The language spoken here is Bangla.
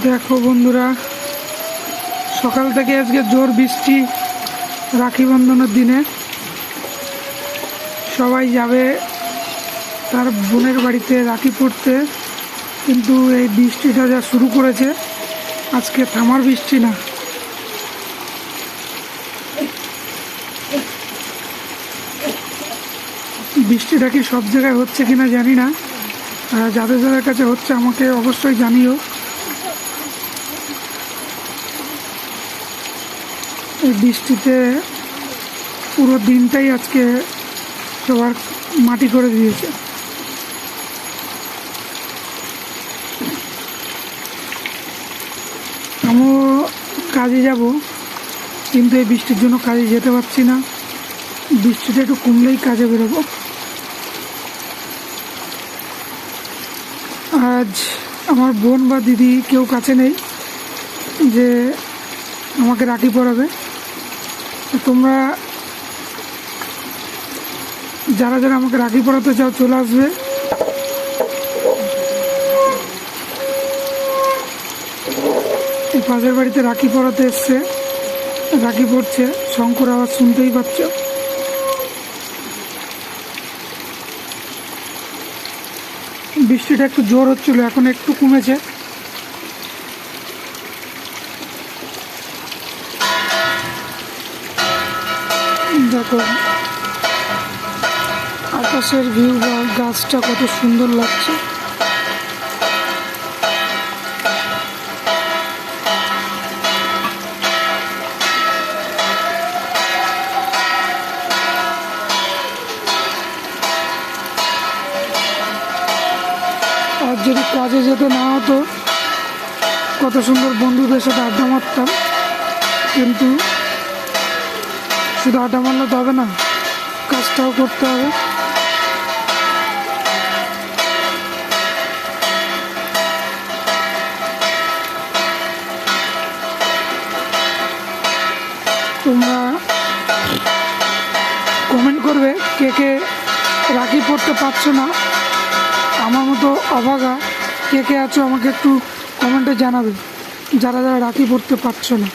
দেখো বন্ধুরা, সকাল থেকে আজকে জোর বৃষ্টি। রাখি বন্ধনের দিনে সবাই যাবে তার বোনের বাড়িতে রাখি পড়তে, কিন্তু এই বৃষ্টিটা যা শুরু করেছে আজকে থামার বৃষ্টি না। বৃষ্টিটা কি সব জায়গায় হচ্ছে কিনা জানি না, যাদের যাদের কাছে হচ্ছে আমাকে অবশ্যই জানিও। এই বৃষ্টিতে পুরো দিনটাই আজকে সবার মাটি করে দিয়েছে। আমিও কাজে যাব, কিন্তু এই বৃষ্টির জন্য কাজে যেতে পারছি না। বৃষ্টিটা একটু কমলেই কাজে বেরোবো। আজ আমার বোন বা দিদি কেউ কাছে নেই যে আমাকে রাখি পরাবে। তোমরা যারা যারা আমাকে রাখি পরাতে চাও চলে আসবে। এই পাশের বাড়িতে রাখি পরাতে এসছে, রাখি পড়ছে, শঙ্কর আওয়াজ শুনতেই পাচ্ছ। বৃষ্টিটা একটু জোর হচ্ছিল, এখন একটু কমেছে। দেখো আকাশের ভিউ বা গাছটা কত সুন্দর লাগছে। আর যদি কাজে যেতে না হতো, কত সুন্দর বন্ধুদের সাথে আড্ডা মারতাম। কিন্তু শুধু আড্ডা মারলে তো হবে না, কাজটাও করতে হবে। তোমরা কমেন্ট করবে কে কে রাখি পড়তে পারছো না, আমার মতো অভাগা কে কে আছো আমাকে একটু কমেন্টে জানাবে, যারা যারা রাখি পড়তে পারছো না।